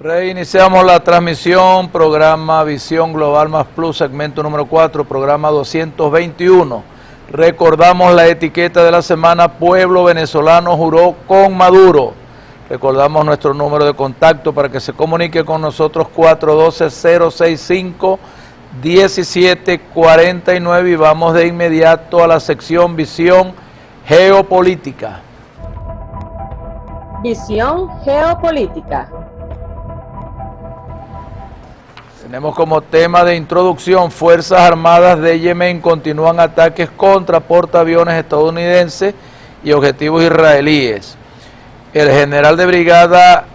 Reiniciamos la transmisión, programa Visión Global Más Plus, segmento número 4, programa 221. Recordamos la etiqueta de la semana: Pueblo venezolano juró con Maduro. Recordamos nuestro número de contacto para que se comunique con nosotros: 412-065-1749, y vamos de inmediato a la sección Visión Geopolítica. Visión Geopolítica. Tenemos como tema de introducción: Fuerzas Armadas de Yemen continúan ataques contra portaaviones estadounidenses y objetivos israelíes. El general de brigada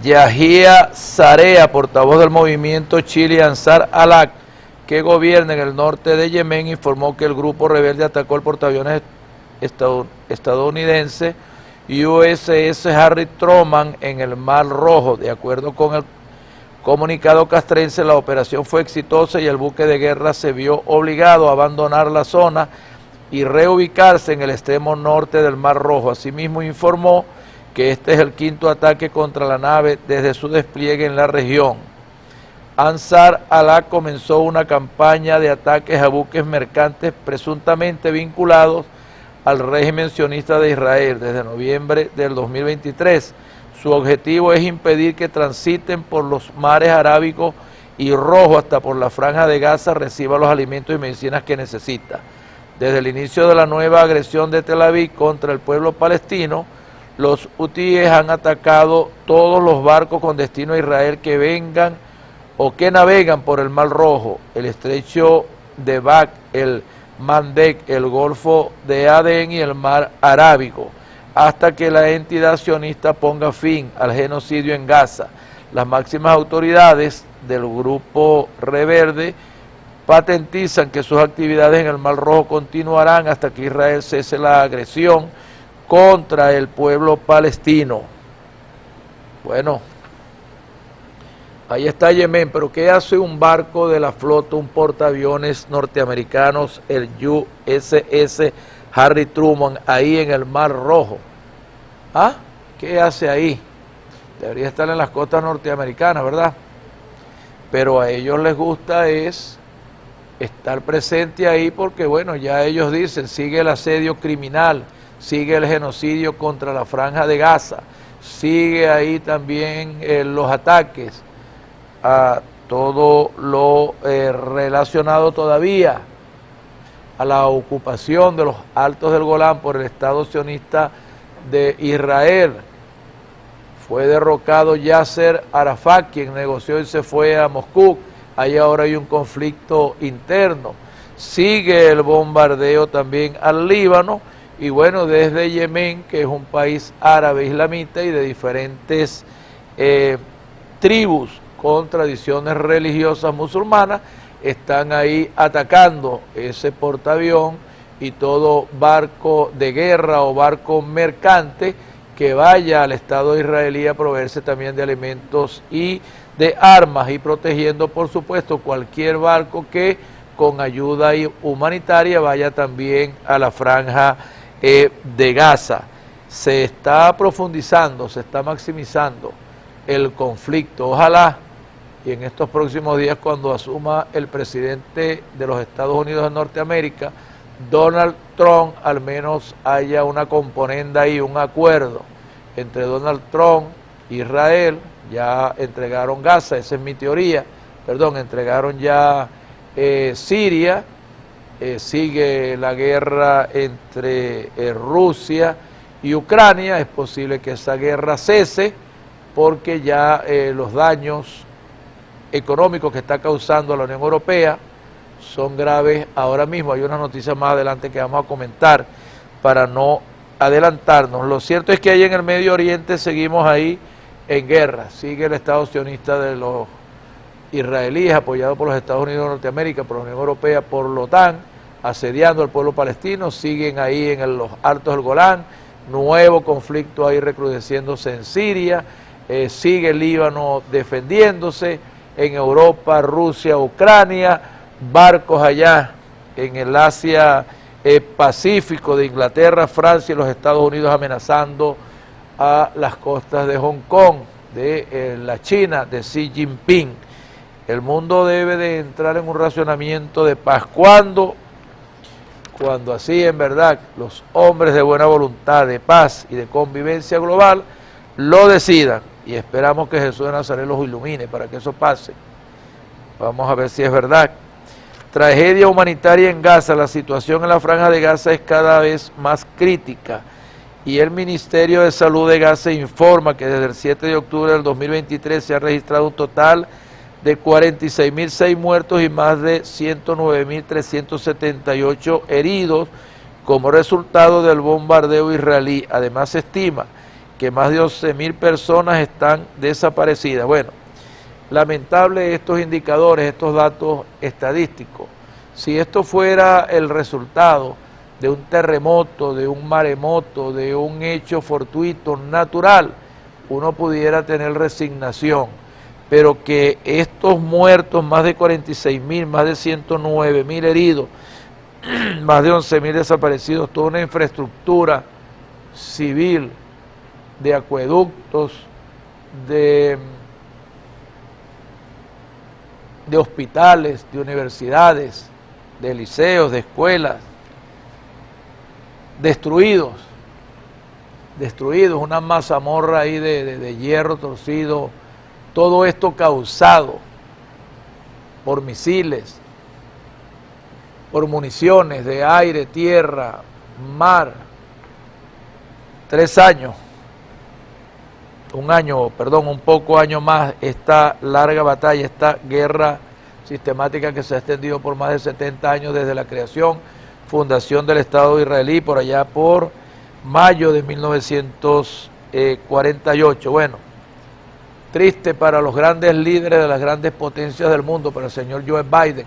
Yahia Sarea, portavoz del movimiento Chile Ansar Allah, que gobierna en el norte de Yemen, informó que el grupo rebelde atacó el portaaviones estadounidense USS Harry Truman en el Mar Rojo. De acuerdo con el comunicado castrense, la operación fue exitosa y el buque de guerra se vio obligado a abandonar la zona y reubicarse en el extremo norte del Mar Rojo. Asimismo, informó que este es el quinto ataque contra la nave desde su despliegue en la región. Ansar Allah comenzó una campaña de ataques a buques mercantes presuntamente vinculados al régimen sionista de Israel desde noviembre del 2023. Su objetivo es impedir que transiten por los mares Arábigo y Rojo hasta por la Franja de Gaza reciba los alimentos y medicinas que necesita. Desde el inicio de la nueva agresión de Tel Aviv contra el pueblo palestino, los hutíes han atacado todos los barcos con destino a Israel que vengan o que navegan por el Mar Rojo, el estrecho de Bab el Mandeb, el Golfo de Adén y el Mar Arábigo, hasta que la entidad sionista ponga fin al genocidio en Gaza. Las máximas autoridades del grupo rebelde patentizan que sus actividades en el Mar Rojo continuarán hasta que Israel cese la agresión contra el pueblo palestino. Bueno, ahí está Yemen, pero ¿qué hace un barco de la flota, un portaaviones norteamericanos, el USS Harry Truman, ahí en el Mar Rojo? ¿Ah? ¿Qué hace ahí? Debería estar en las costas norteamericanas, ¿verdad? Pero a ellos les gusta es estar presente ahí porque, bueno, ya ellos dicen, sigue el asedio criminal, sigue el genocidio contra la Franja de Gaza, sigue ahí también los ataques a todo lo relacionado todavía a la ocupación de los Altos del Golán por el Estado sionista de Israel. Fue derrocado Yasser Arafat, quien negoció y se fue a Moscú. Ahí ahora hay un conflicto interno. Sigue el bombardeo también al Líbano. Y bueno, desde Yemen, que es un país árabe islamita y de diferentes tribus con tradiciones religiosas musulmanas, están ahí atacando ese portaavión y todo barco de guerra o barco mercante que vaya al Estado israelí a proveerse también de alimentos y de armas, y protegiendo, por supuesto, cualquier barco que con ayuda humanitaria vaya también a la Franja de Gaza. Se está profundizando, se está maximizando el conflicto. Ojalá y en estos próximos días, cuando asuma el presidente de los Estados Unidos de Norteamérica, Donald Trump, al menos haya una componenda y un acuerdo entre Donald Trump e Israel. Ya entregaron Gaza, esa es mi teoría, entregaron ya Siria. Sigue la guerra entre Rusia y Ucrania. Es posible que esa guerra cese porque ya los daños económicos que está causando a la Unión Europea son graves ahora mismo. Hay una noticia más adelante que vamos a comentar para no adelantarnos. Lo cierto es que ahí en el Medio Oriente seguimos ahí en guerra. Sigue el Estado sionista de los israelíes, apoyado por los Estados Unidos de Norteamérica, por la Unión Europea, por la OTAN, asediando al pueblo palestino. Siguen ahí en los Altos del Golán, nuevo conflicto ahí recrudeciéndose en Siria. Sigue el Líbano defendiéndose, en Europa, Rusia, Ucrania, barcos allá en el Asia Pacífico de Inglaterra, Francia y los Estados Unidos amenazando a las costas de Hong Kong. de la China, de Xi Jinping. El mundo debe de entrar en un racionamiento de paz. Cuando así en verdad los hombres de buena voluntad, de paz y de convivencia global lo decidan. Y esperamos que Jesús de Nazaret los ilumine para que eso pase. Vamos a ver si es verdad. Tragedia humanitaria en Gaza. La situación en la franja de Gaza es cada vez más crítica y el Ministerio de Salud de Gaza informa que desde el 7 de octubre del 2023 se ha registrado un total de 46.006 muertos y más de 109.378 heridos como resultado del bombardeo israelí. Además se estima que más de 11.000 personas están desaparecidas. Bueno, lamentable estos indicadores, estos datos estadísticos. Si esto fuera el resultado de un terremoto, de un maremoto, de un hecho fortuito, natural, uno pudiera tener resignación. Pero que estos muertos, más de 46.000, más de 109.000 heridos, más de 11.000 desaparecidos, toda una infraestructura civil de acueductos, de hospitales, de universidades, de liceos, de escuelas, destruidos, una mazamorra ahí de hierro torcido, todo esto causado por misiles, por municiones de aire, tierra, mar. 3 años, un poco año más, esta larga batalla, esta guerra sistemática que se ha extendido por más de 70 años desde la creación, fundación del Estado israelí, por allá por mayo de 1948. Bueno, triste para los grandes líderes de las grandes potencias del mundo, para el señor Joe Biden,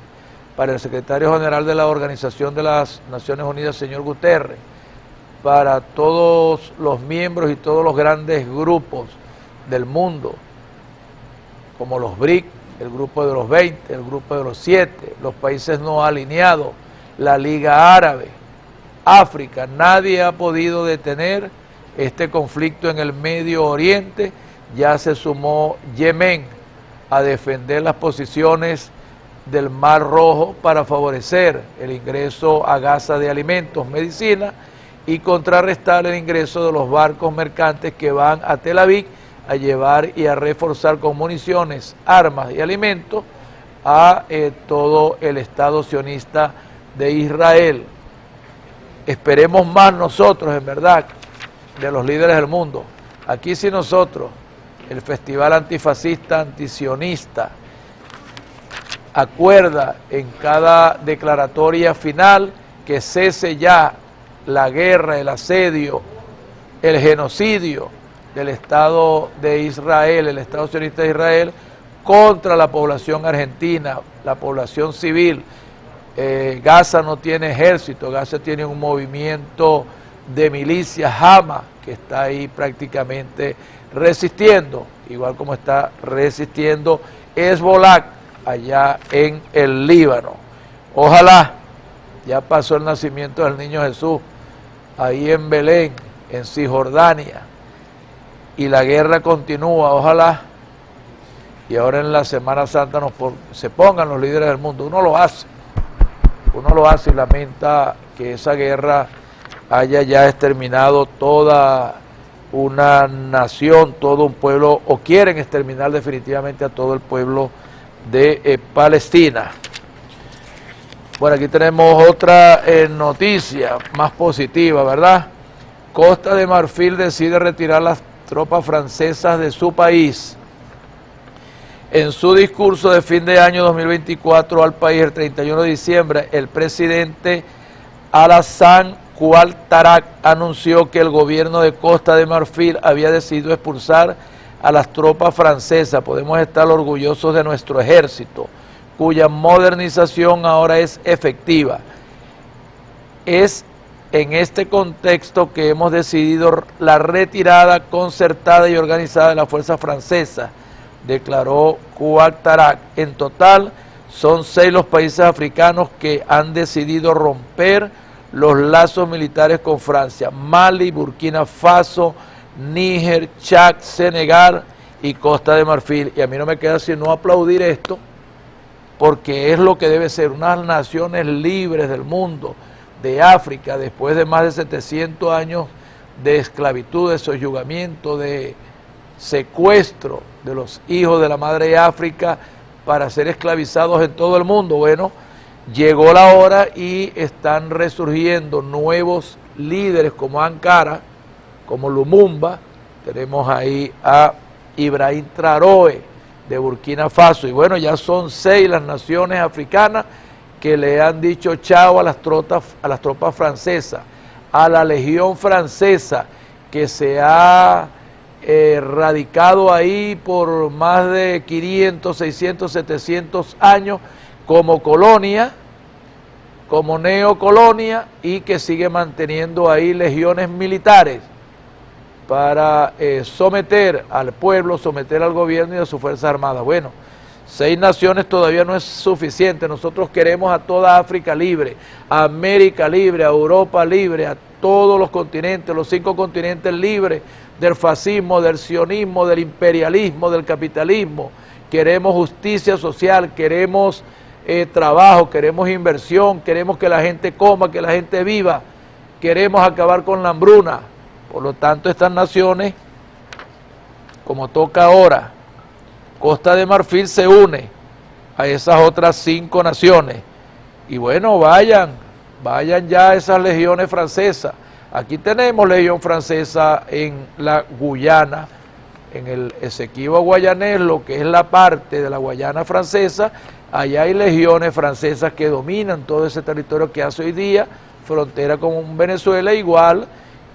para el secretario general de la Organización de las Naciones Unidas, señor Guterres, para todos los miembros y todos los grandes grupos del mundo, como los BRIC, el grupo de los 20, el grupo de los 7, los países no alineados, la Liga Árabe, África. Nadie ha podido detener este conflicto en el Medio Oriente. Ya se sumó Yemen a defender las posiciones del Mar Rojo para favorecer el ingreso a Gaza de alimentos, medicina y contrarrestar el ingreso de los barcos mercantes que van a Tel Aviv a llevar y a reforzar con municiones, armas y alimentos a todo el Estado sionista de Israel. Esperemos más nosotros, en verdad, de los líderes del mundo. Aquí sí nosotros, el Festival Antifascista Antisionista, acuerda en cada declaratoria final que cese ya la guerra, el asedio, el genocidio del Estado de Israel, el Estado sionista de Israel, contra la población argentina, la población civil. Gaza no tiene ejército, Gaza tiene un movimiento de milicias Hamas que está ahí prácticamente resistiendo, igual como está resistiendo Hezbollah allá en el Líbano. Ojalá, ya pasó el nacimiento del niño Jesús, ahí en Belén, en Cisjordania, y la guerra continúa, ojalá, y ahora en la Semana Santa se pongan los líderes del mundo. Uno lo hace y lamenta que esa guerra haya ya exterminado toda una nación, todo un pueblo, o quieren exterminar definitivamente a todo el pueblo de Palestina. Bueno, aquí tenemos otra noticia más positiva, ¿verdad? Costa de Marfil decide retirar las tropas francesas de su país. En su discurso de fin de año 2024 al país el 31 de diciembre, el presidente Alassane Ouattara anunció que el gobierno de Costa de Marfil había decidido expulsar a las tropas francesas. Podemos estar orgullosos de nuestro ejército, cuya modernización ahora es efectiva. Es en este contexto que hemos decidido la retirada concertada y organizada de las fuerzas francesas, declaró Ouattara. En total, son 6 los países africanos que han decidido romper los lazos militares con Francia: Mali, Burkina Faso, Níger, Chad, Senegal y Costa de Marfil. Y a mí no me queda sino aplaudir esto, porque es lo que debe ser, unas naciones libres del mundo, de África, después de más de 700 años de esclavitud, de soyugamiento, de secuestro de los hijos de la madre África para ser esclavizados en todo el mundo. Bueno, llegó la hora y están resurgiendo nuevos líderes como Ankara, como Lumumba. Tenemos ahí a Ibrahim Traoré de Burkina Faso, y bueno, ya son 6 las naciones africanas que le han dicho chao a las tropas francesas, a la Legión Francesa, que se ha radicado ahí por más de 500, 600, 700 años como colonia, como neocolonia, y que sigue manteniendo ahí legiones militares para someter al pueblo, someter al gobierno y a sus Fuerzas Armadas. Bueno, 6 naciones todavía no es suficiente. Nosotros queremos a toda África libre, a América libre, a Europa libre, a todos los continentes, los 5 continentes libres del fascismo, del sionismo, del imperialismo, del capitalismo. Queremos justicia social, queremos trabajo, queremos inversión, queremos que la gente coma, que la gente viva, queremos acabar con la hambruna. Por lo tanto, estas naciones, como toca ahora, Costa de Marfil se une a esas otras 5 naciones. Y bueno, vayan ya a esas legiones francesas. Aquí tenemos legión francesa en la Guyana, en el Esequibo guayanés, lo que es la parte de la Guayana francesa. Allá hay legiones francesas que dominan todo ese territorio que hace hoy día frontera con Venezuela, igual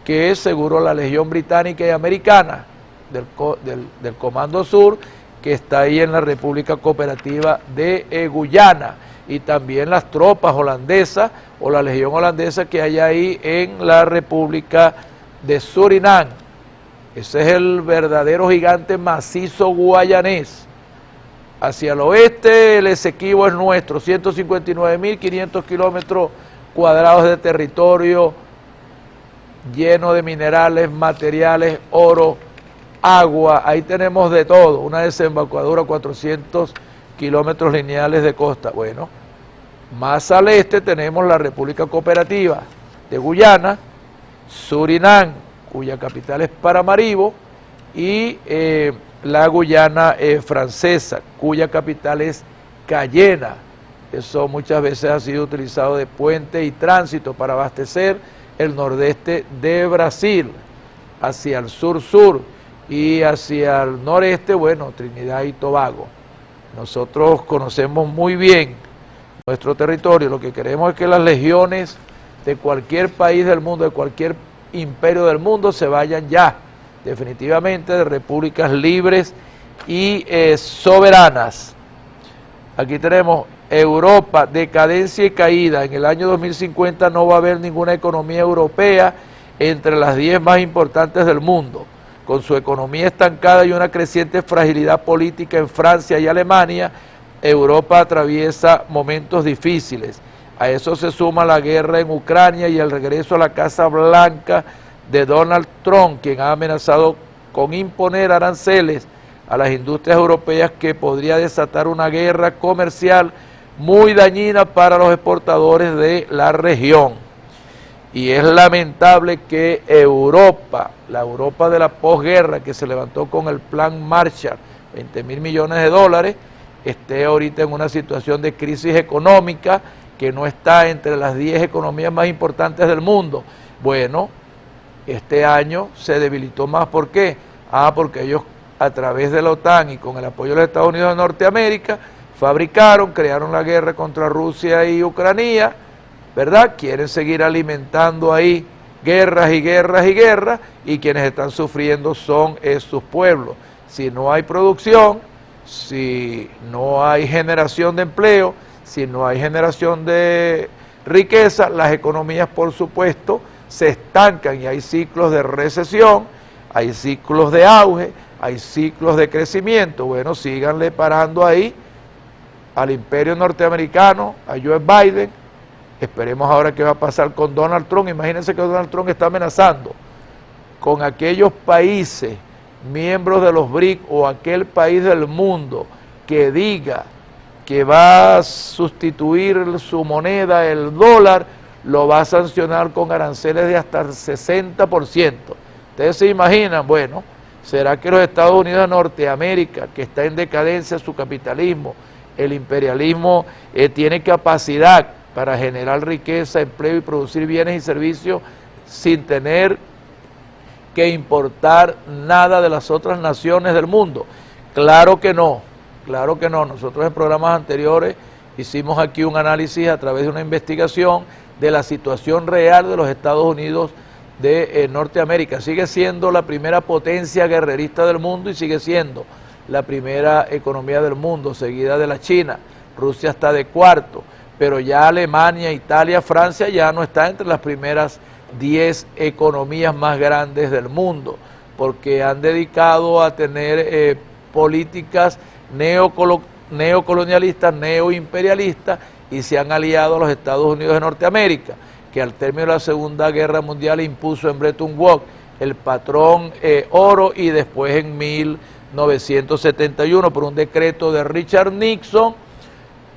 que es seguro la Legión Británica y Americana del Comando Sur, que está ahí en la República Cooperativa de Guyana, y también las tropas holandesas o la Legión holandesa que hay ahí en la República de Surinam. Ese es el verdadero gigante macizo guayanés. Hacia el oeste el Esequibo es nuestro, 159.500 kilómetros cuadrados de territorio lleno de minerales, materiales, oro, agua. Ahí tenemos de todo, una desembocadura, 400 kilómetros lineales de costa. Bueno, más al este tenemos la República Cooperativa de Guyana, Surinam, cuya capital es Paramaribo, y la Guyana francesa, cuya capital es Cayena. Eso muchas veces ha sido utilizado de puente y tránsito para abastecer el nordeste de Brasil, hacia el sur-sur, y hacia el noreste, bueno, Trinidad y Tobago. Nosotros conocemos muy bien nuestro territorio. Lo que queremos es que las legiones de cualquier país del mundo, de cualquier imperio del mundo, se vayan ya, definitivamente, de repúblicas libres y soberanas. Aquí tenemos Europa, decadencia y caída. En el año 2050 no va a haber ninguna economía europea entre las 10 más importantes del mundo. Con su economía estancada y una creciente fragilidad política en Francia y Alemania, Europa atraviesa momentos difíciles. A eso se suma la guerra en Ucrania y el regreso a la Casa Blanca de Donald Trump, quien ha amenazado con imponer aranceles a las industrias europeas, que podría desatar una guerra comercial muy dañina para los exportadores de la región. Y es lamentable que Europa, la Europa de la posguerra, que se levantó con el plan Marshall, 20.000 millones de dólares, esté ahorita en una situación de crisis económica, que no está entre las 10 economías más importantes del mundo. Bueno, este año se debilitó más. ¿Por qué? Porque ellos, a través de la OTAN y con el apoyo de los Estados Unidos de Norteamérica, fabricaron, crearon la guerra contra Rusia y Ucrania, ¿verdad? Quieren seguir alimentando ahí guerras y guerras y guerras, y quienes están sufriendo son sus pueblos. Si no hay producción, si no hay generación de empleo, si no hay generación de riqueza, las economías, por supuesto, se estancan, y hay ciclos de recesión, hay ciclos de auge, hay ciclos de crecimiento. Bueno, síganle parando ahí al imperio norteamericano, a Joe Biden. Esperemos ahora qué va a pasar con Donald Trump. Imagínense que Donald Trump está amenazando con aquellos países miembros de los BRIC o aquel país del mundo que diga que va a sustituir su moneda, el dólar, lo va a sancionar con aranceles de hasta el 60%. Ustedes se imaginan, bueno, ¿será que los Estados Unidos de Norteamérica, que está en decadencia su capitalismo, el imperialismo, tiene capacidad para generar riqueza, empleo y producir bienes y servicios sin tener que importar nada de las otras naciones del mundo? Claro que no, claro que no. Nosotros en programas anteriores hicimos aquí un análisis a través de una investigación de la situación real de los Estados Unidos de Norteamérica. Sigue siendo la primera potencia guerrerista del mundo y sigue siendo la primera economía del mundo, seguida de la China. Rusia está de cuarto, pero ya Alemania, Italia, Francia ya no está entre las primeras 10 economías más grandes del mundo, porque han dedicado a tener políticas neocolonialistas, neoimperialistas, y se han aliado a los Estados Unidos de Norteamérica, que al término de la Segunda Guerra Mundial impuso en Bretton Woods el patrón oro, y después en 1971 por un decreto de Richard Nixon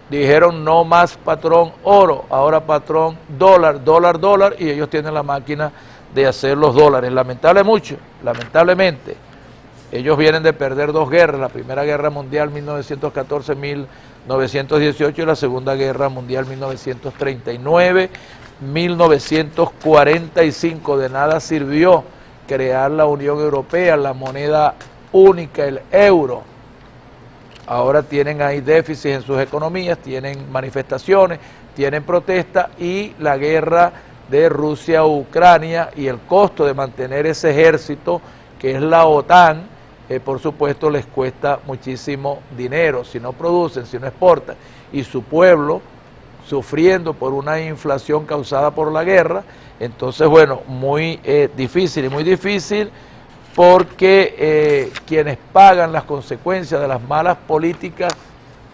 dijeron no más patrón oro, ahora patrón dólar, dólar, dólar, y ellos tienen la máquina de hacer los dólares. Lamentablemente, ellos vienen de perder dos guerras, la Primera Guerra Mundial 1914-1918 y la Segunda Guerra Mundial 1939-1945. De nada sirvió crear la Unión Europea, la moneda única, el euro. Ahora tienen ahí déficits en sus economías, tienen manifestaciones, tienen protestas, y la guerra de Rusia a Ucrania y el costo de mantener ese ejército que es la OTAN, por supuesto les cuesta muchísimo dinero. Si no producen, si no exportan, y su pueblo sufriendo por una inflación causada por la guerra, entonces bueno, muy difícil, y muy difícil porque quienes pagan las consecuencias de las malas políticas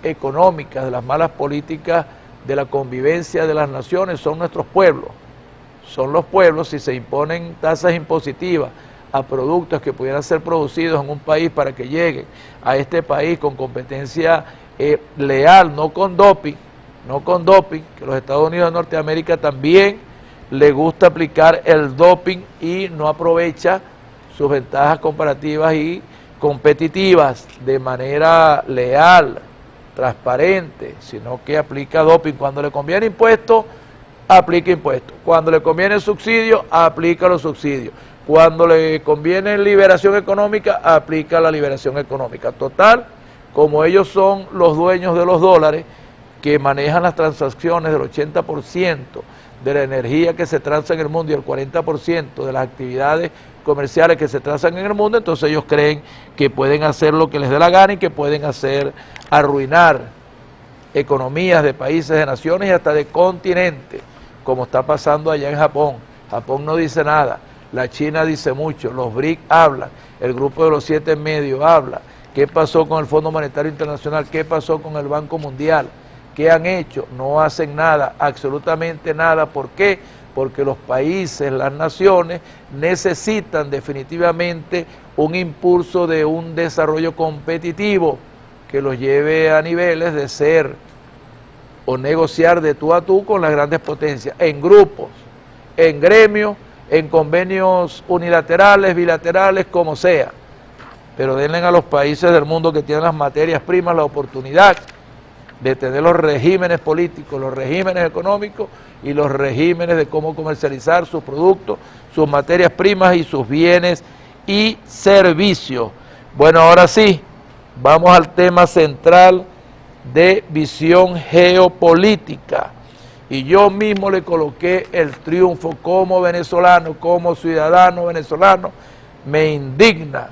económicas, de las malas políticas de la convivencia de las naciones, son nuestros pueblos. Son los pueblos. Si se imponen tasas impositivas a productos que pudieran ser producidos en un país para que lleguen a este país con competencia leal, no con doping, que los Estados Unidos de Norteamérica también le gusta aplicar el doping y no aprovecha sus ventajas comparativas y competitivas de manera leal, transparente, sino que aplica doping. Cuando le conviene impuesto, aplica impuestos. Cuando le conviene subsidio, aplica los subsidios. Cuando le conviene liberación económica, aplica la liberación económica. Total, como ellos son los dueños de los dólares, que manejan las transacciones del 80% de la energía que se transa en el mundo y el 40% de las actividades comerciales que se transan en el mundo, entonces ellos creen que pueden hacer lo que les dé la gana y que pueden arruinar economías de países, de naciones y hasta de continentes, como está pasando allá en Japón. Japón no dice nada, la China dice mucho, los BRIC hablan, el grupo de los 7 en medio habla. ¿Qué pasó con el Fondo Monetario Internacional? ¿Qué pasó con el Banco Mundial? ¿Qué han hecho? No hacen nada, absolutamente nada. ¿Por qué? Porque los países, las naciones, necesitan definitivamente un impulso de un desarrollo competitivo que los lleve a niveles de ser o negociar de tú a tú con las grandes potencias, en grupos, en gremios, en convenios unilaterales, bilaterales, como sea. Pero denle a los países del mundo que tienen las materias primas la oportunidad de tener los regímenes políticos, los regímenes económicos y los regímenes de cómo comercializar sus productos, sus materias primas y sus bienes y servicios. Bueno, ahora sí, vamos al tema central de visión geopolítica. Y yo mismo le coloqué el triunfo como venezolano, como ciudadano venezolano. Me indigna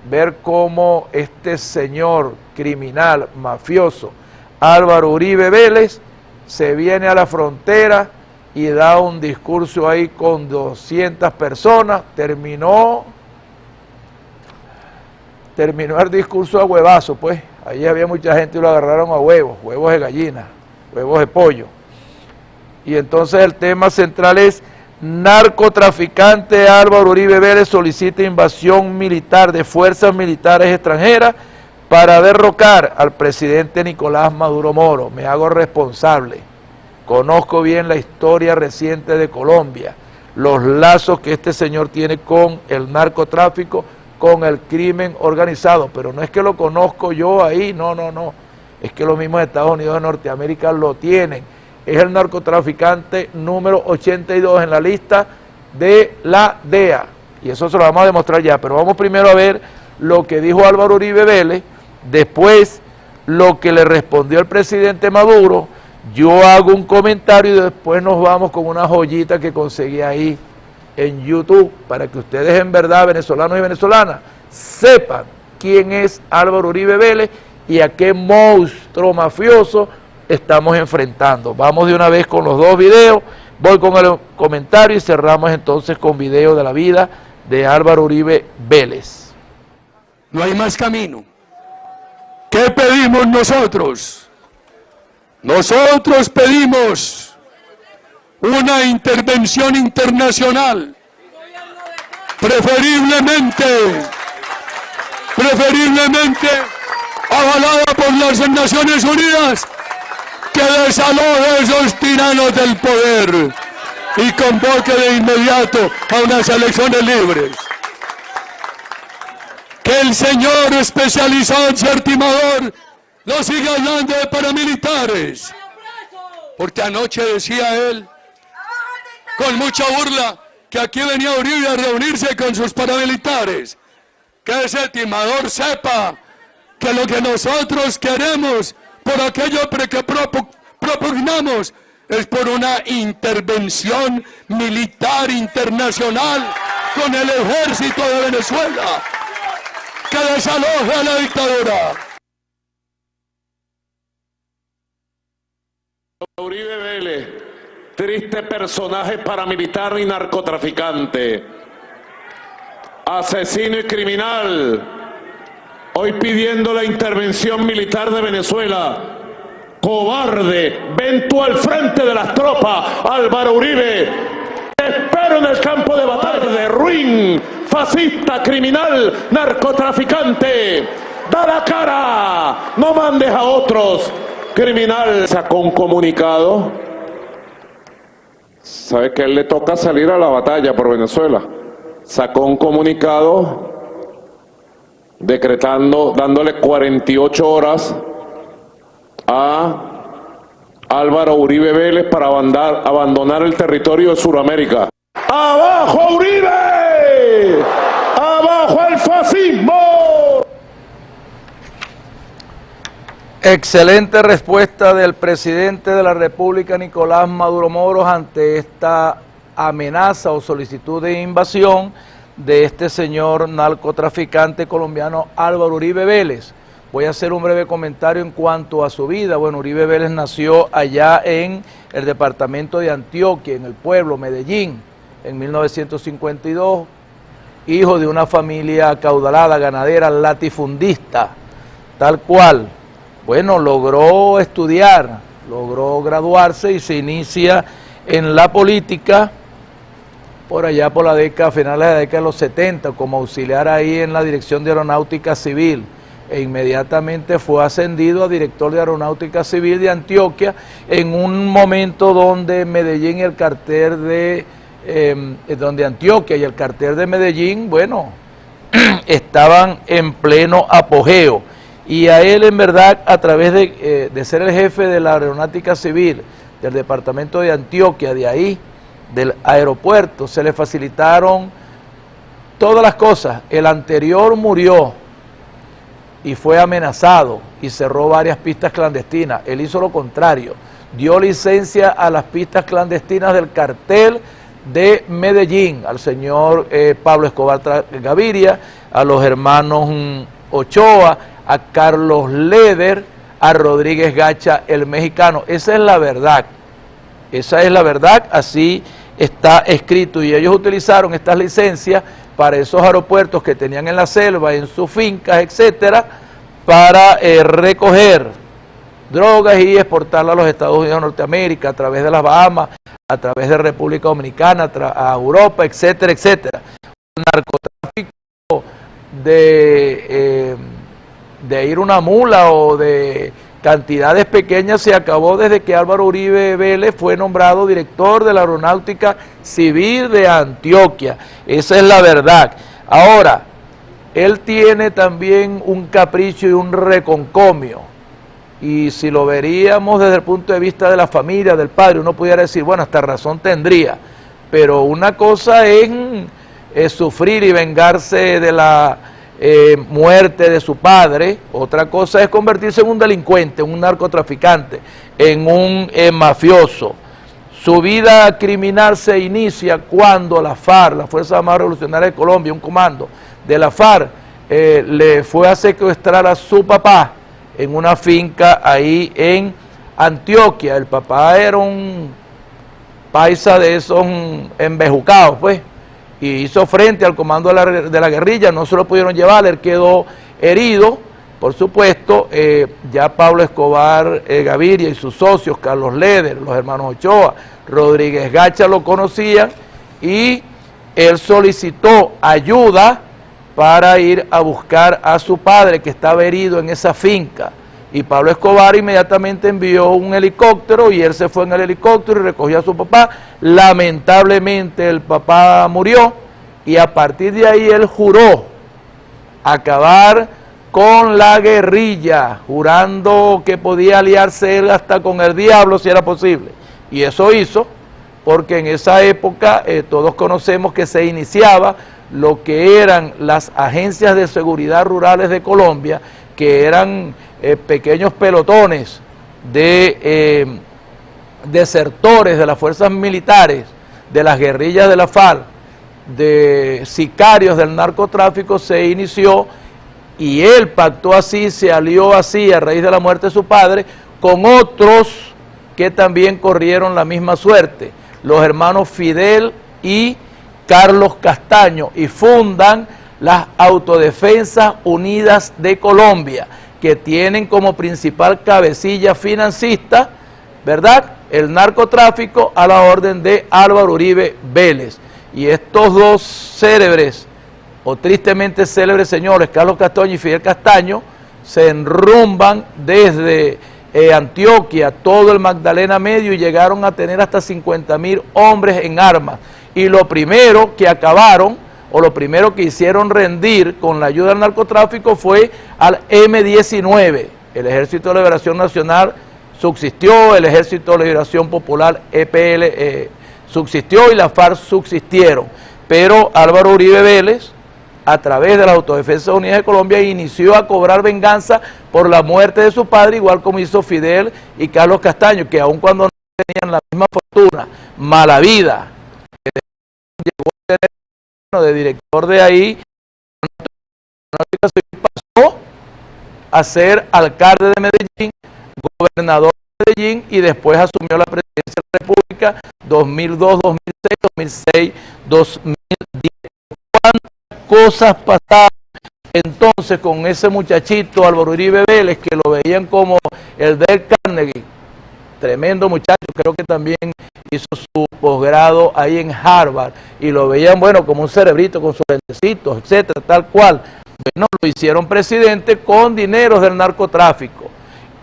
ver cómo este señor criminal, mafioso, Álvaro Uribe Vélez, se viene a la frontera y da un discurso ahí con 200 personas, terminó el discurso a huevazo, pues, ahí había mucha gente y lo agarraron a huevos de gallina, huevos de pollo. Y entonces el tema central es Narcotraficante Álvaro Uribe Vélez solicita invasión militar de fuerzas militares extranjeras para derrocar al presidente Nicolás Maduro Moro. Me hago responsable. Conozco bien la historia reciente de Colombia, los lazos que este señor tiene con el narcotráfico, con el crimen organizado, pero no es que lo conozco yo ahí, no, es que los mismos Estados Unidos de Norteamérica lo tienen. Es el narcotraficante número 82 en la lista de la DEA, y eso se lo vamos a demostrar ya, pero vamos primero a ver lo que dijo Álvaro Uribe Vélez, después lo que le respondió el presidente Maduro. Yo hago un comentario y después nos vamos con una joyita que conseguí ahí en YouTube, para que ustedes en verdad, venezolanos y venezolanas, sepan quién es Álvaro Uribe Vélez y a qué monstruo mafioso estamos enfrentando. Vamos de una vez con los dos videos, voy con el comentario y cerramos entonces con video de la vida de Álvaro Uribe Vélez. No hay más camino. ¿Qué pedimos nosotros? Nosotros pedimos una intervención internacional, preferiblemente avalada por las Naciones Unidas, que desaloje a esos tiranos del poder y convoque de inmediato a unas elecciones libres. Que el señor especializado en ser timador no siga hablando de paramilitares, porque anoche decía él, con mucha burla, que aquí venía Uribe a reunirse con sus paramilitares. Que ese timador sepa que lo que nosotros queremos, por aquello que propugnamos, es por una intervención militar internacional con el ejército de Venezuela, que desaloje a la dictadura. Uribe Vélez, triste personaje paramilitar y narcotraficante, asesino y criminal, hoy pidiendo la intervención militar de Venezuela. Cobarde, ven tú al frente de las tropas, Álvaro Uribe. Te espero en el campo de batalla, ruin, fascista, criminal, narcotraficante. Da la cara, no mandes a otros. Criminal. Sacó un comunicado. Sabe que a él le toca salir a la batalla por Venezuela. Sacó un comunicado decretando, dándole 48 horas a Álvaro Uribe Vélez para abandonar el territorio de Sudamérica. ¡Abajo Uribe! ¡Abajo el fascismo! Excelente respuesta del presidente de la República, Nicolás Maduro Moro, ante esta amenaza o solicitud de invasión de este señor narcotraficante colombiano Álvaro Uribe Vélez. Voy a hacer un breve comentario en cuanto a su vida. Bueno, Uribe Vélez nació allá en el departamento de Antioquia, en el pueblo Medellín, en 1952, hijo de una familia acaudalada, ganadera, latifundista, tal cual. Bueno, logró estudiar, logró graduarse y se inicia en la política por allá por la década, finales de la década de los 70, como auxiliar ahí en la Dirección de Aeronáutica Civil, e inmediatamente fue ascendido a director de Aeronáutica Civil de Antioquia, en un momento donde Medellín y el cartel de, donde Antioquia y el cartel de Medellín, bueno, estaban en pleno apogeo. Y a él en verdad, a través de ser el jefe de la Aeronáutica Civil del departamento de Antioquia, de ahí, del aeropuerto, se le facilitaron todas las cosas. El anterior murió y fue amenazado y cerró varias pistas clandestinas. Él hizo lo contrario, dio licencia a las pistas clandestinas del cartel de Medellín, al señor Pablo Escobar Gaviria, a los hermanos Ochoa, a Carlos Leder, a Rodríguez Gacha, el mexicano. Esa es la verdad, así está escrito, y ellos utilizaron estas licencias para esos aeropuertos que tenían en la selva, en sus fincas, etcétera, para recoger drogas y exportarla a los Estados Unidos de Norteamérica a través de las Bahamas, a través de República Dominicana, a Europa, etcétera, etcétera. El narcotráfico de ir una mula o de cantidades pequeñas se acabó desde que Álvaro Uribe Vélez fue nombrado director de la Aeronáutica Civil de Antioquia. Esa es la verdad. Ahora, él tiene también un capricho y un reconcomio. Y si lo veríamos desde el punto de vista de la familia, del padre, uno pudiera decir, bueno, hasta razón tendría. Pero una cosa es sufrir y vengarse de la muerte de su padre, otra cosa es convertirse en un delincuente, en un narcotraficante, en un mafioso. Su vida criminal se inicia cuando la FARC, la Fuerza Armada Revolucionaria de Colombia, un comando de la FARC, le fue a secuestrar a su papá en una finca ahí en Antioquia. El papá era un paisa de esos embejucados, pues, y hizo frente al comando de la guerrilla, no se lo pudieron llevar, él quedó herido, por supuesto. Ya Pablo Escobar Gaviria y sus socios, Carlos Leder, los hermanos Ochoa, Rodríguez Gacha lo conocían, y él solicitó ayuda para ir a buscar a su padre que estaba herido en esa finca, y Pablo Escobar inmediatamente envió un helicóptero y él se fue en el helicóptero y recogió a su papá. Lamentablemente el papá murió y a partir de ahí él juró acabar con la guerrilla, jurando que podía aliarse él hasta con el diablo si era posible, y eso hizo, porque en esa época todos conocemos que se iniciaba lo que eran las agencias de seguridad rurales de Colombia, que eran pequeños pelotones de desertores de las fuerzas militares, de las guerrillas de la FARC, de sicarios del narcotráfico. Se inició y él pactó así, se alió así a raíz de la muerte de su padre con otros que también corrieron la misma suerte, los hermanos Fidel y Carlos Castaño, y fundan las Autodefensas Unidas de Colombia, que tienen como principal cabecilla financista, ¿verdad?, el narcotráfico a la orden de Álvaro Uribe Vélez. Y estos dos célebres, o tristemente célebres señores, Carlos Castaño y Fidel Castaño, se enrumban desde Antioquia, todo el Magdalena Medio, y llegaron a tener hasta 50.000 hombres en armas. Y lo primero que acabaron, o lo primero que hicieron rendir con la ayuda del narcotráfico, fue al M-19. El Ejército de Liberación Nacional subsistió, el Ejército de Liberación Popular, EPL, subsistió, y la FARC subsistieron. Pero Álvaro Uribe Vélez, a través de las Autodefensas Unidas de Colombia, inició a cobrar venganza por la muerte de su padre, igual como hizo Fidel y Carlos Castaño, que aun cuando no tenían la misma fortuna, mala vida, llegó a tener de director de ahí, pasó a ser alcalde de Medellín, gobernador de Medellín, y después asumió la presidencia de la República 2002, 2006, 2010. ¿Cuántas cosas pasaron entonces con ese muchachito Álvaro Uribe Vélez, que lo veían como el Dale Carnegie? Tremendo muchacho, creo que también hizo su posgrado ahí en Harvard, y lo veían, bueno, como un cerebrito con sus lentecitos, etcétera, tal cual. Bueno, lo hicieron presidente con dineros del narcotráfico.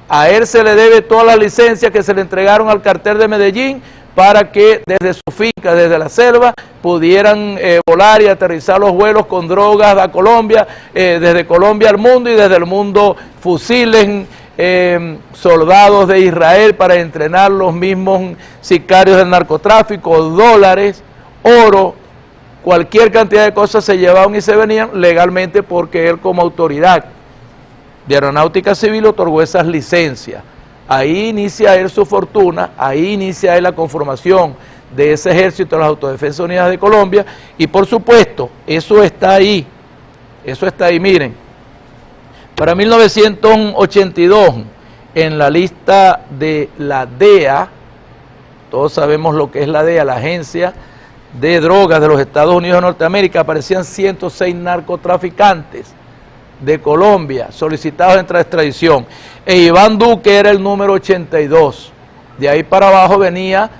A él se le debe todas las licencias que se le entregaron al cartel de Medellín para que desde su finca, desde la selva, pudieran volar y aterrizar los vuelos con drogas a Colombia, desde Colombia al mundo, y desde el mundo fusiles, soldados de Israel para entrenar los mismos sicarios del narcotráfico, dólares, oro, cualquier cantidad de cosas se llevaban y se venían legalmente, porque él, como autoridad de Aeronáutica Civil, otorgó esas licencias. Ahí inicia él su fortuna, ahí inicia él la conformación de ese ejército de las Autodefensas Unidas de Colombia, y por supuesto, eso está ahí, miren. Para 1982, en la lista de la DEA, todos sabemos lo que es la DEA, la Agencia de Drogas de los Estados Unidos de Norteamérica, aparecían 106 narcotraficantes de Colombia solicitados en extradición, e Iván Duque era el número 82. De ahí para abajo venía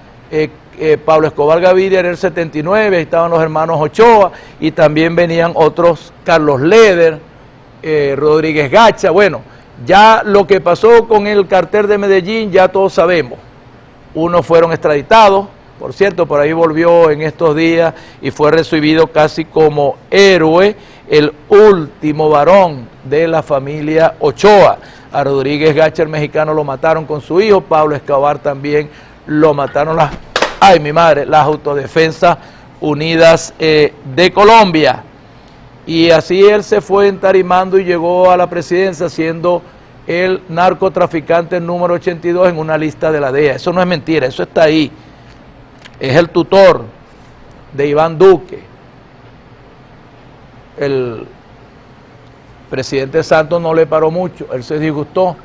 Pablo Escobar Gaviria era el 79, ahí estaban los hermanos Ochoa, y también venían otros, Carlos Leder, Rodríguez Gacha. Bueno, ya lo que pasó con el cartel de Medellín ya todos sabemos. Unos fueron extraditados, por cierto, por ahí volvió en estos días y fue recibido casi como héroe, el último varón de la familia Ochoa. A Rodríguez Gacha, el mexicano, lo mataron con su hijo. Pablo Escobar también lo mataron las Autodefensas Unidas de Colombia. Y así él se fue entarimando y llegó a la presidencia siendo el narcotraficante número 82 en una lista de la DEA. Eso no es mentira, eso está ahí. Es el tutor de Iván Duque. El presidente Santos no le paró mucho, él se disgustó.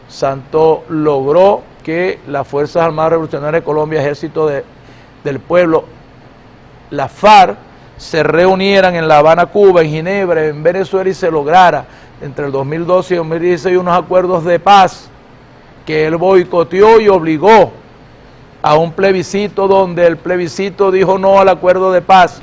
Santos logró que las Fuerzas Armadas Revolucionarias de Colombia, Ejército del Pueblo, la FARC, se reunieran en La Habana, Cuba, en Ginebra, en Venezuela, y se lograra entre el 2012 y 2016 unos acuerdos de paz que él boicoteó y obligó a un plebiscito, donde el plebiscito dijo no al acuerdo de paz,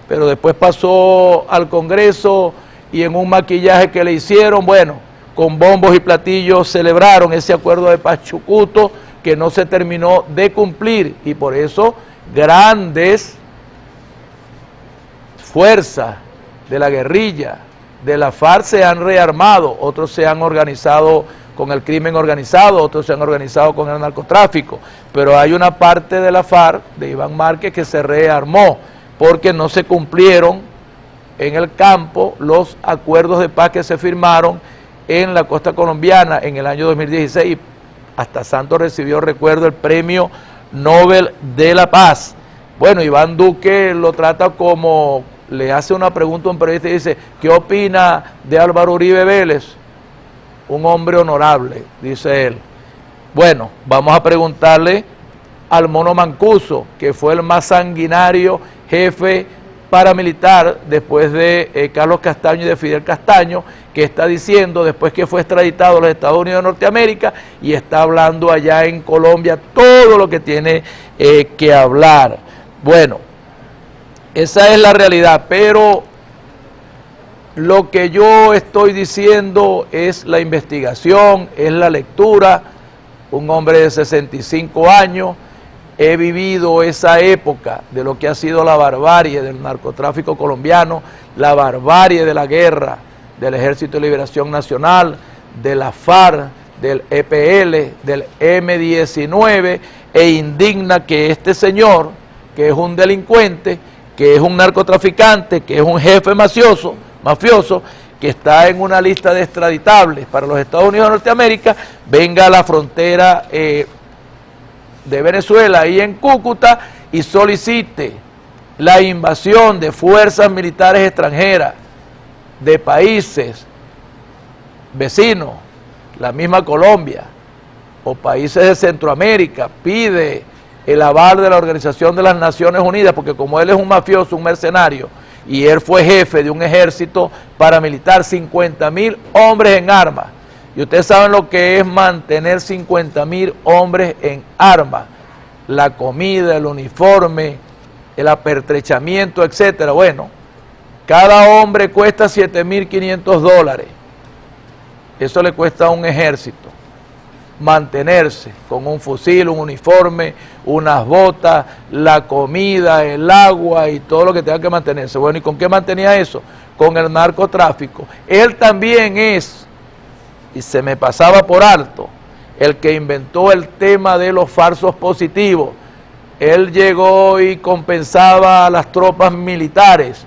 pero después pasó al Congreso y en un maquillaje que le hicieron, bueno, con bombos y platillos celebraron ese acuerdo de paz chucuto que no se terminó de cumplir, y por eso grandes fuerzas de la guerrilla, de la FARC, se han rearmado. Otros se han organizado con el crimen organizado, otros se han organizado con el narcotráfico, pero hay una parte de la FARC, de Iván Márquez, que se rearmó porque no se cumplieron en el campo los acuerdos de paz que se firmaron en la costa colombiana en el año 2016. Hasta Santos recibió, recuerdo, el Premio Nobel de la Paz. Bueno, Iván Duque lo trata como, le hace una pregunta a un periodista y dice, ¿qué opina de Álvaro Uribe Vélez? Un hombre honorable, dice él. Bueno, vamos a preguntarle al Mono Mancuso, que fue el más sanguinario jefe paramilitar después de Carlos Castaño y de Fidel Castaño, que está diciendo, después que fue extraditado a los Estados Unidos de Norteamérica, y está hablando allá en Colombia todo lo que tiene que hablar. Bueno, esa es la realidad, pero lo que yo estoy diciendo es la investigación, es la lectura. Un hombre de 65 años, he vivido esa época de lo que ha sido la barbarie del narcotráfico colombiano, la barbarie de la guerra del Ejército de Liberación Nacional, de la FARC, del EPL, del M-19, e indigna que este señor, que es un delincuente, que es un narcotraficante, que es un jefe mafioso, que está en una lista de extraditables para los Estados Unidos de Norteamérica, venga a la frontera de Venezuela, ahí en Cúcuta, y solicite la invasión de fuerzas militares extranjeras de países vecinos, la misma Colombia, o países de Centroamérica. Pide el aval de la Organización de las Naciones Unidas, porque como él es un mafioso, un mercenario, y él fue jefe de un ejército paramilitar, 50.000 hombres en armas. Y ustedes saben lo que es mantener 50.000 hombres en armas, la comida, el uniforme, el apertrechamiento, etcétera. Bueno, cada hombre cuesta $7.500. Eso le cuesta a un ejército mantenerse con un fusil, un uniforme, unas botas, la comida, el agua y todo lo que tenga que mantenerse. Bueno, ¿y con qué mantenía eso? Con el narcotráfico. Él también es, y se me pasaba por alto, el que inventó el tema de los falsos positivos. Él llegó y compensaba a las tropas militares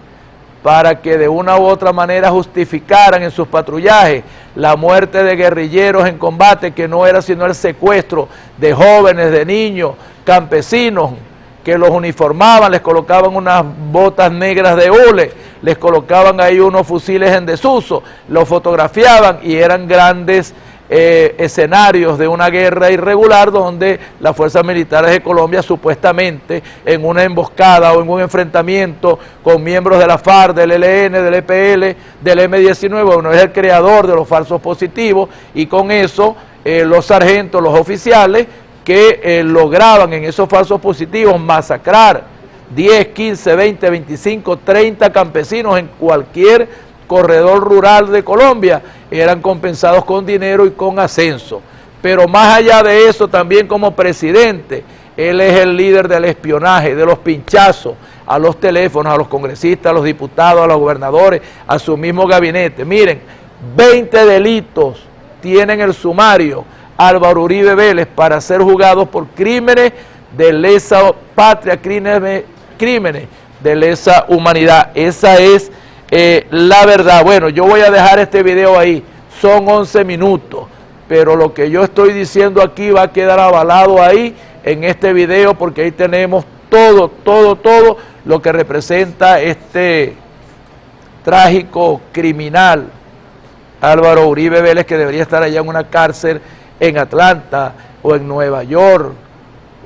para que de una u otra manera justificaran en sus patrullajes la muerte de guerrilleros en combate, que no era sino el secuestro de jóvenes, de niños, campesinos, que los uniformaban, les colocaban unas botas negras de hule, les colocaban ahí unos fusiles en desuso, los fotografiaban, y eran grandes escenarios de una guerra irregular donde las fuerzas militares de Colombia, supuestamente en una emboscada o en un enfrentamiento con miembros de la FARC, del ELN, del EPL, del M-19, uno es el creador de los falsos positivos, y con eso los sargentos, los oficiales, que lograban en esos falsos positivos masacrar 10, 15, 20, 25, 30 campesinos en cualquier corredor rural de Colombia, eran compensados con dinero y con ascenso. Pero más allá de eso, también como presidente, él es el líder del espionaje, de los pinchazos a los teléfonos, a los congresistas, a los diputados, a los gobernadores, a su mismo gabinete. Miren, 20 delitos tienen el sumario Álvaro Uribe Vélez para ser juzgados por crímenes de lesa patria, crímenes de lesa humanidad. Esa es la verdad. Bueno, yo voy a dejar este video ahí, son 11 minutos, pero lo que yo estoy diciendo aquí va a quedar avalado ahí en este video, porque ahí tenemos todo lo que representa este trágico criminal Álvaro Uribe Vélez, que debería estar allá en una cárcel en Atlanta o en Nueva York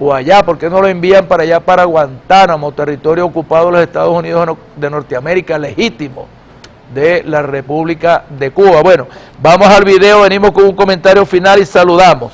o allá. ¿Por qué no lo envían para allá, para Guantánamo, territorio ocupado de los Estados Unidos de Norteamérica, legítimo de la República de Cuba? Bueno, vamos al video, venimos con un comentario final y saludamos.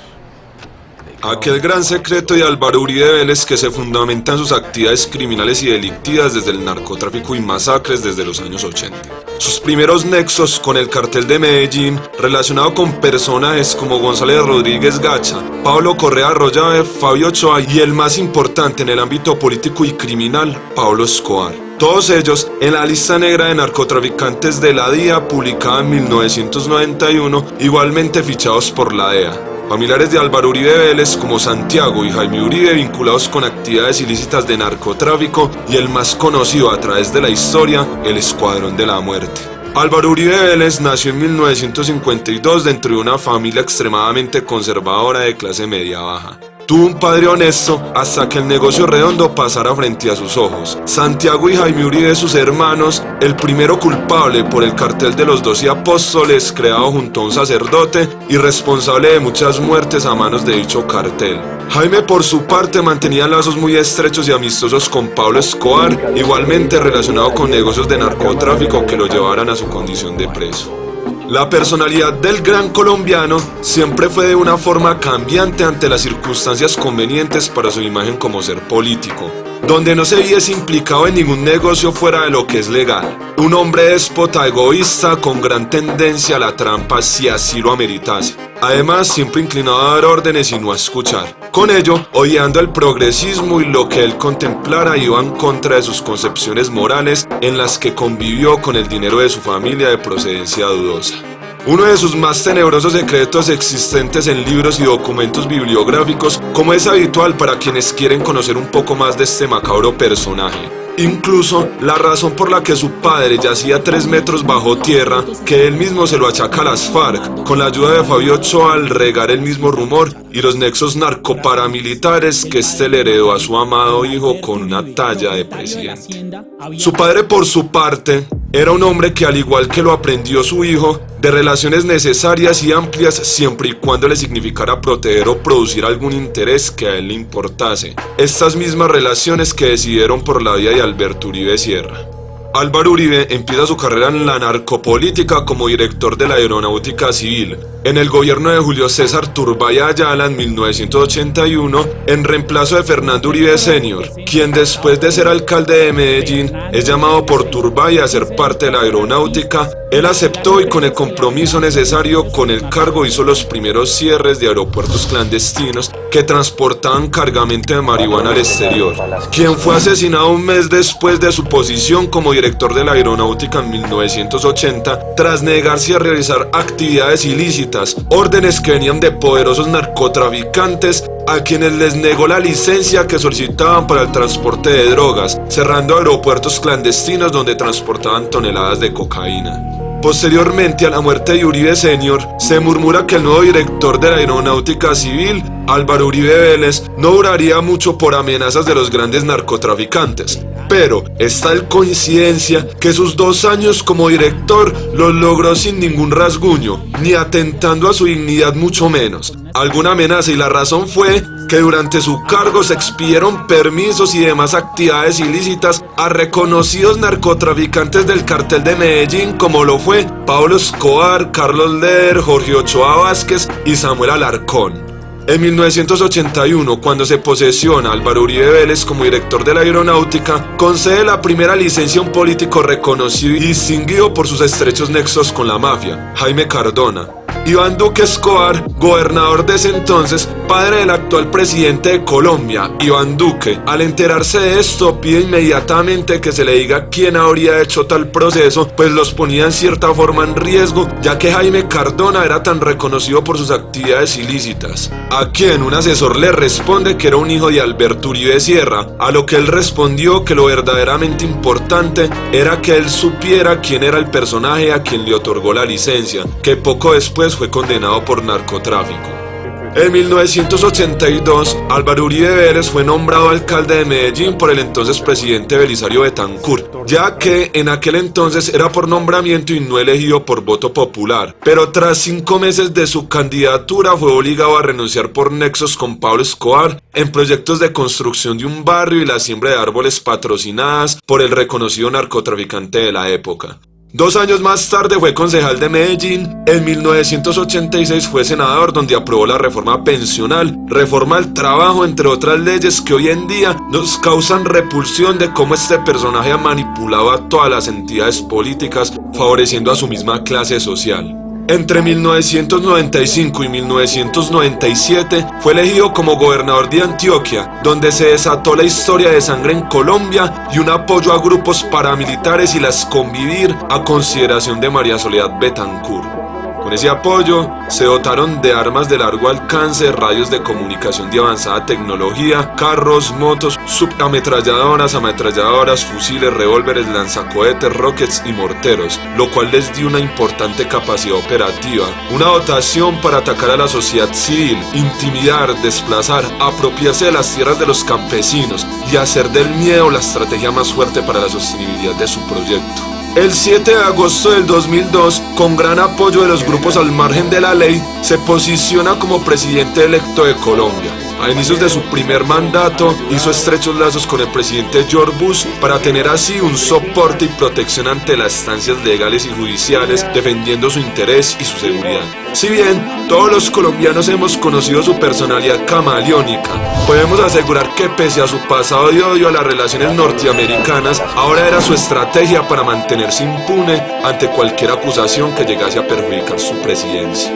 Aquel gran secreto de Álvaro Uribe Vélez, que se fundamenta en sus actividades criminales y delictivas desde el narcotráfico y masacres desde los años 80. Sus primeros nexos con el cartel de Medellín, relacionado con personajes como González Rodríguez Gacha, Pablo Correa Arroyave, Fabio Ochoa y el más importante en el ámbito político y criminal, Pablo Escobar. Todos ellos en la lista negra de narcotraficantes de la DIA, publicada en 1991, igualmente fichados por la DEA. Familiares de Álvaro Uribe Vélez como Santiago y Jaime Uribe, vinculados con actividades ilícitas de narcotráfico, y el más conocido a través de la historia, el Escuadrón de la Muerte. Álvaro Uribe Vélez nació en 1952 dentro de una familia extremadamente conservadora de clase media-baja. Tuvo un padre honesto hasta que el negocio redondo pasara frente a sus ojos. Santiago y Jaime Uribe, sus hermanos, el primero culpable por el cartel de los 12 apóstoles, creado junto a un sacerdote y responsable de muchas muertes a manos de dicho cartel. Jaime, por su parte, mantenía lazos muy estrechos y amistosos con Pablo Escobar, igualmente relacionado con negocios de narcotráfico que lo llevaran a su condición de preso. La personalidad del gran colombiano siempre fue de una forma cambiante ante las circunstancias convenientes para su imagen como ser político, donde no se viese implicado en ningún negocio fuera de lo que es legal. Un hombre déspota, egoísta, con gran tendencia a la trampa si así lo ameritase. Además, siempre inclinado a dar órdenes y no a escuchar. Con ello, odiando el progresismo y lo que él contemplara iba en contra de sus concepciones morales, en las que convivió con el dinero de su familia de procedencia dudosa. Uno de sus más tenebrosos secretos existentes en libros y documentos bibliográficos, como es habitual para quienes quieren conocer un poco más de este macabro personaje. Incluso la razón por la que su padre yacía 3 metros bajo tierra, que él mismo se lo achaca a las FARC, con la ayuda de Fabio Ochoa al regar el mismo rumor, y los nexos narcoparamilitares que este le heredó a su amado hijo con una talla de presidente. Su padre, por su parte, era un hombre que, al igual que lo aprendió su hijo, de relaciones necesarias y amplias siempre y cuando le significara proteger o producir algún interés que a él le importase. Estas mismas relaciones que decidieron por la vida de Alberto Uribe Sierra. Álvaro Uribe empieza su carrera en la narcopolítica como director de la Aeronáutica Civil, en el gobierno de Julio César Turbay Ayala en 1981, en reemplazo de Fernando Uribe Sr., quien después de ser alcalde de Medellín es llamado por Turbay a ser parte de la aeronáutica. Él aceptó y con el compromiso necesario con el cargo hizo los primeros cierres de aeropuertos clandestinos que transportaban cargamento de marihuana al exterior, quien fue asesinado un mes después de su posición como director de la aeronáutica en 1980 tras negarse a realizar actividades ilícitas, órdenes que venían de poderosos narcotraficantes a quienes les negó la licencia que solicitaban para el transporte de drogas, cerrando aeropuertos clandestinos donde transportaban toneladas de cocaína. Posteriormente a la muerte de Uribe Sr., se murmura que el nuevo director de la Aeronáutica Civil, Álvaro Uribe Vélez, no duraría mucho por amenazas de los grandes narcotraficantes. Pero es tal coincidencia que sus 2 años como director los logró sin ningún rasguño, ni atentando a su dignidad mucho menos. Alguna amenaza, y la razón fue que durante su cargo se expidieron permisos y demás actividades ilícitas a reconocidos narcotraficantes del cartel de Medellín, como lo fue Pablo Escobar, Carlos Leder, Jorge Ochoa Vázquez y Samuel Alarcón. En 1981, cuando se posesiona a Álvaro Uribe Vélez como director de la Aeronáutica, concede la primera licencia a un político reconocido y distinguido por sus estrechos nexos con la mafia, Jaime Cardona. Iván Duque Escobar, gobernador de ese entonces, padre del actual presidente de Colombia, Iván Duque, al enterarse de esto, pide inmediatamente que se le diga quién habría hecho tal proceso, pues los ponía en cierta forma en riesgo, ya que Jaime Cardona era tan reconocido por sus actividades ilícitas. A quien un asesor le responde que era un hijo de Alberto Uribe Sierra, a lo que él respondió que lo verdaderamente importante era que él supiera quién era el personaje a quien le otorgó la licencia, que poco después fue condenado por narcotráfico. En 1982, Álvaro Uribe Vélez fue nombrado alcalde de Medellín por el entonces presidente Belisario Betancur, ya que en aquel entonces era por nombramiento y no elegido por voto popular, pero tras 5 meses de su candidatura fue obligado a renunciar por nexos con Pablo Escobar en proyectos de construcción de un barrio y la siembra de árboles patrocinadas por el reconocido narcotraficante de la época. 2 años más tarde fue concejal de Medellín. En 1986 fue senador, donde aprobó la reforma pensional, reforma al trabajo, entre otras leyes que hoy en día nos causan repulsión de cómo este personaje ha manipulado a todas las entidades políticas, favoreciendo a su misma clase social. Entre 1995 y 1997 fue elegido como gobernador de Antioquia, donde se desató la historia de sangre en Colombia y un apoyo a grupos paramilitares y las convivir a consideración de María Soledad Betancur. Con ese apoyo se dotaron de armas de largo alcance, radios de comunicación de avanzada tecnología, carros, motos, subametralladoras, ametralladoras, fusiles, revólveres, lanzacohetes, rockets y morteros, lo cual les dio una importante capacidad operativa, una dotación para atacar a la sociedad civil, intimidar, desplazar, apropiarse de las tierras de los campesinos y hacer del miedo la estrategia más fuerte para la sostenibilidad de su proyecto. El 7 de agosto del 2002, con gran apoyo de los grupos al margen de la ley, se posiciona como presidente electo de Colombia. A inicios de su primer mandato, hizo estrechos lazos con el presidente George Bush para tener así un soporte y protección ante las instancias legales y judiciales, defendiendo su interés y su seguridad. Si bien todos los colombianos hemos conocido su personalidad camaleónica, podemos asegurar que pese a su pasado de odio a las relaciones norteamericanas, ahora era su estrategia para mantenerse impune ante cualquier acusación que llegase a perjudicar su presidencia.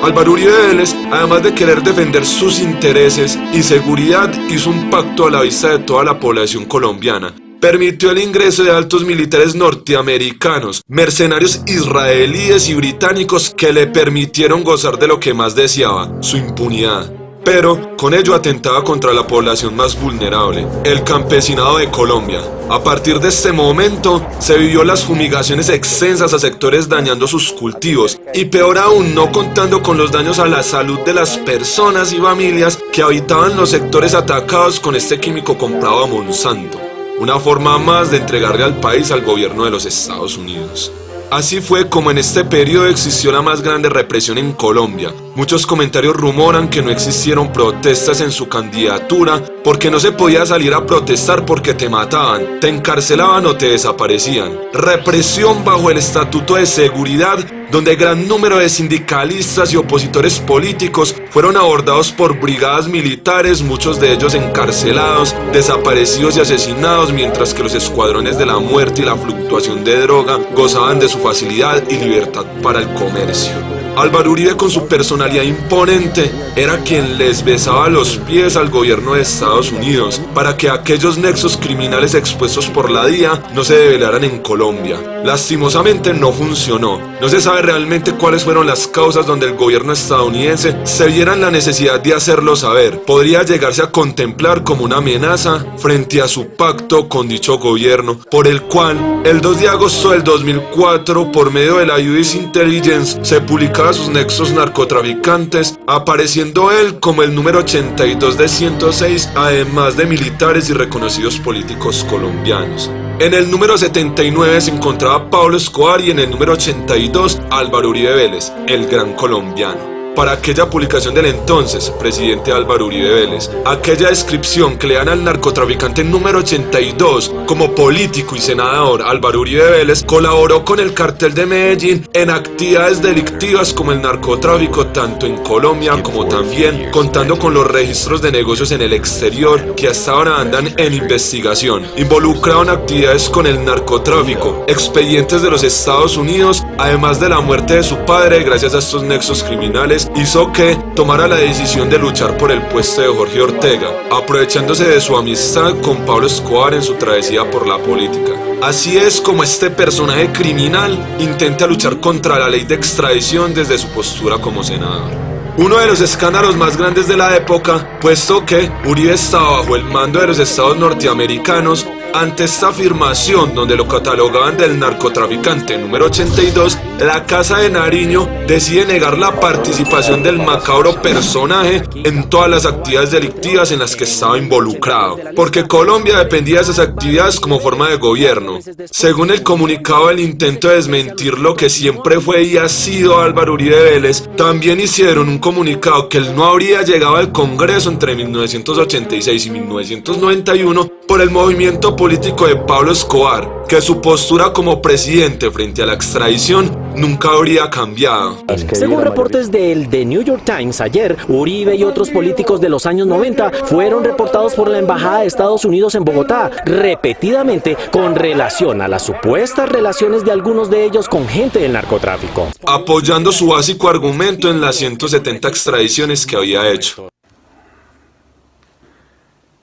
Álvaro Uribe Vélez, además de querer defender sus intereses y seguridad, hizo un pacto a la vista de toda la población colombiana. Permitió el ingreso de altos militares norteamericanos, mercenarios israelíes y británicos que le permitieron gozar de lo que más deseaba, su impunidad. Pero con ello atentaba contra la población más vulnerable, el campesinado de Colombia. A partir de este momento se vivió las fumigaciones extensas a sectores dañando sus cultivos y peor aún no contando con los daños a la salud de las personas y familias que habitaban los sectores atacados con este químico comprado a Monsanto. Una forma más de entregarle al país al gobierno de los Estados Unidos. Así fue como en este periodo existió la más grande represión en Colombia. Muchos comentarios rumoran que no existieron protestas en su candidatura porque no se podía salir a protestar porque te mataban, te encarcelaban o te desaparecían. Represión bajo el Estatuto de Seguridad, donde gran número de sindicalistas y opositores políticos fueron abordados por brigadas militares, muchos de ellos encarcelados, desaparecidos y asesinados, mientras que los escuadrones de la muerte y la fluctuación de droga gozaban de su facilidad y libertad para el comercio. Álvaro Uribe, con su personalidad imponente, era quien les besaba los pies al gobierno de Estados Unidos para que aquellos nexos criminales expuestos por la DIA no se develaran en Colombia. Lastimosamente no funcionó. No se sabe realmente cuáles fueron las causas donde el gobierno estadounidense se viera en la necesidad de hacerlo saber. Podría llegarse a contemplar como una amenaza frente a su pacto con dicho gobierno, por el cual el 2 de agosto del 2004, por medio de la US Intelligence, se publicaba sus nexos narcotraficantes, apareciendo él como el número 82 de 106, además de militares y reconocidos políticos colombianos. En el número 79 se encontraba Pablo Escobar y en el número 82 Álvaro Uribe Vélez, el gran colombiano. para aquella publicación del entonces presidente Álvaro Uribe Vélez. Aquella descripción que le dan al narcotraficante número 82 como político y senador Álvaro Uribe Vélez colaboró con el cartel de Medellín en actividades delictivas como el narcotráfico tanto en Colombia como también contando con los registros de negocios en el exterior que hasta ahora andan en investigación. Involucrado en actividades con el narcotráfico, expedientes de los Estados Unidos, además de la muerte de su padre gracias a estos nexos criminales, hizo que tomara la decisión de luchar por el puesto de Jorge Ortega, aprovechándose de su amistad con Pablo Escobar en su travesía por la política. Así es como este personaje criminal intenta luchar contra la ley de extradición desde su postura como senador. Uno de los escándalos más grandes de la época, puesto que Uribe estaba bajo el mando de los estados norteamericanos. Ante esta afirmación, donde lo catalogaban del narcotraficante número 82, la Casa de Nariño decide negar la participación del macabro personaje en todas las actividades delictivas en las que estaba involucrado, porque Colombia dependía de esas actividades como forma de gobierno. Según el comunicado, el intento de desmentir lo que siempre fue y ha sido Álvaro Uribe Vélez, también hicieron un comunicado que él no habría llegado al Congreso entre 1986 y 1991 por el movimiento político de Pablo Escobar, que su postura como presidente frente a la extradición nunca habría cambiado. Según reportes del The New York Times, ayer, Uribe y otros políticos de los años 90 fueron reportados por la Embajada de Estados Unidos en Bogotá, repetidamente con relación a las supuestas relaciones de algunos de ellos con gente del narcotráfico. Apoyando su básico argumento en las 170 extradiciones que había hecho.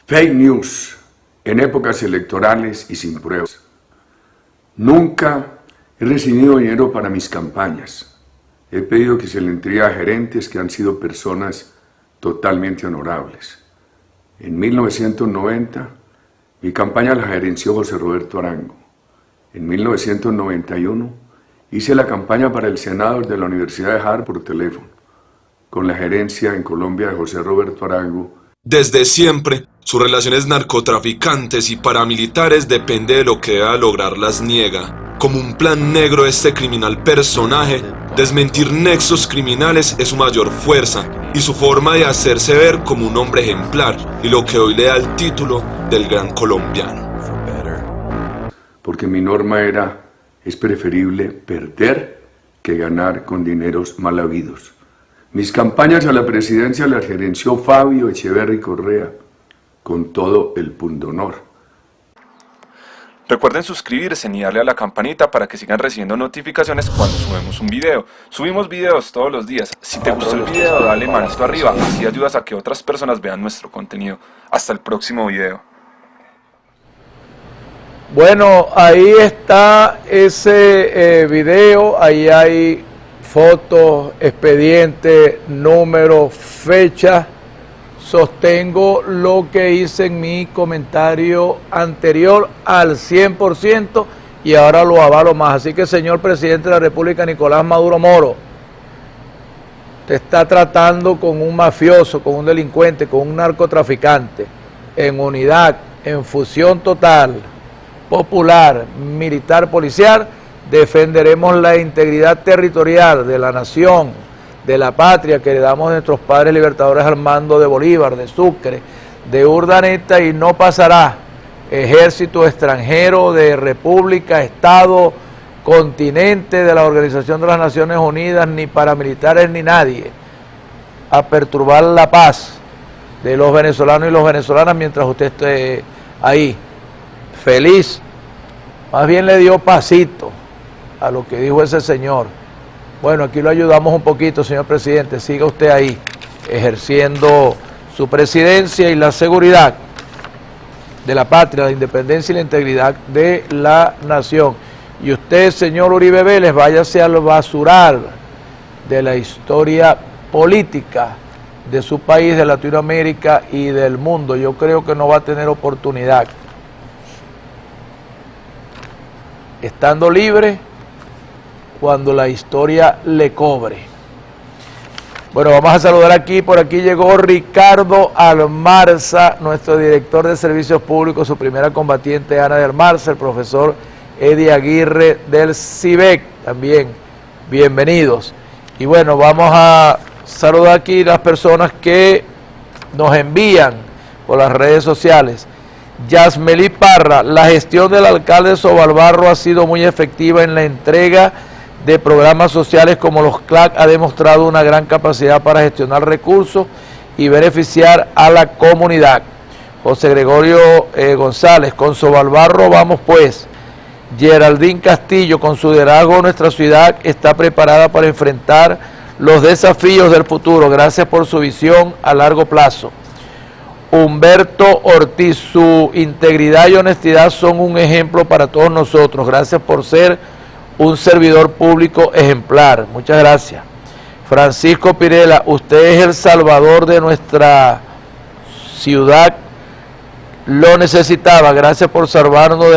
Fake news en épocas electorales y sin pruebas. Nunca he recibido dinero para mis campañas. He pedido que se le entregue a gerentes que han sido personas totalmente honorables. En 1990, mi campaña la gerenció José Roberto Arango. En 1991, hice la campaña para el Senado de la Universidad de Harvard por teléfono, con la gerencia en Colombia de José Roberto Arango. Desde siempre, sus relaciones narcotraficantes y paramilitares depende de lo que deba lograr las niega. Como un plan negro de este criminal personaje, desmentir nexos criminales es su mayor fuerza y su forma de hacerse ver como un hombre ejemplar y lo que hoy le da el título del gran colombiano. Porque mi norma es preferible perder que ganar con dineros mal habidos. Mis campañas a la presidencia las gerenció Fabio Echeverry Correa, con todo el pundonor. Recuerden suscribirse y darle a la campanita para que sigan recibiendo notificaciones cuando subimos un video. Subimos videos todos los días. Si te gustó el video, dale manito arriba, así ayudas a que otras personas vean nuestro contenido. Hasta el próximo video. Bueno, ahí está ese video, ahí hay fotos, expediente, número, fecha. Sostengo lo que hice en mi comentario anterior al 100% y ahora lo avalo más. Así que, señor presidente de la República, Nicolás Maduro Moro, te está tratando con un mafioso, con un delincuente, con un narcotraficante, en unidad, en fusión total, popular, militar, policial. Defenderemos la integridad territorial de la nación, de la patria que heredamos de nuestros padres libertadores al mando de Bolívar, de Sucre, de Urdaneta, y no pasará ejército extranjero de república, estado, continente de la Organización de las Naciones Unidas, ni paramilitares ni nadie, a perturbar la paz de los venezolanos y las venezolanas mientras usted esté ahí, feliz. Más bien le dio pasito a lo que dijo ese señor. Bueno, aquí lo ayudamos un poquito, señor presidente. Siga usted ahí, ejerciendo su presidencia y la seguridad de la patria, la independencia y la integridad de la nación. Y usted, señor Uribe Vélez, váyase al basural de la historia política de su país, de Latinoamérica y del mundo. Yo creo que no va a tener oportunidad. Estando libre, cuando la historia le cobre. Bueno, vamos a saludar aquí, por aquí llegó Ricardo Almarza, nuestro director de Servicios Públicos, su primera combatiente Ana de Almarza, el profesor Eddie Aguirre del CIVEC, también bienvenidos. Y bueno, vamos a Saludo aquí las personas que nos envían por las redes sociales. Yasmeli Parra, la gestión del alcalde Sobalbarro ha sido muy efectiva en la entrega de programas sociales como los CLAC, ha demostrado una gran capacidad para gestionar recursos y beneficiar a la comunidad. José Gregorio González, con Sobalbarro vamos pues. Geraldine Castillo, con su liderazgo nuestra ciudad está preparada para enfrentar los desafíos del futuro, gracias por su visión a largo plazo. Humberto Ortiz, su integridad y honestidad son un ejemplo para todos nosotros, gracias por ser un servidor público ejemplar, muchas gracias. Francisco Pirela, usted es el salvador de nuestra ciudad, lo necesitaba, gracias por salvarnos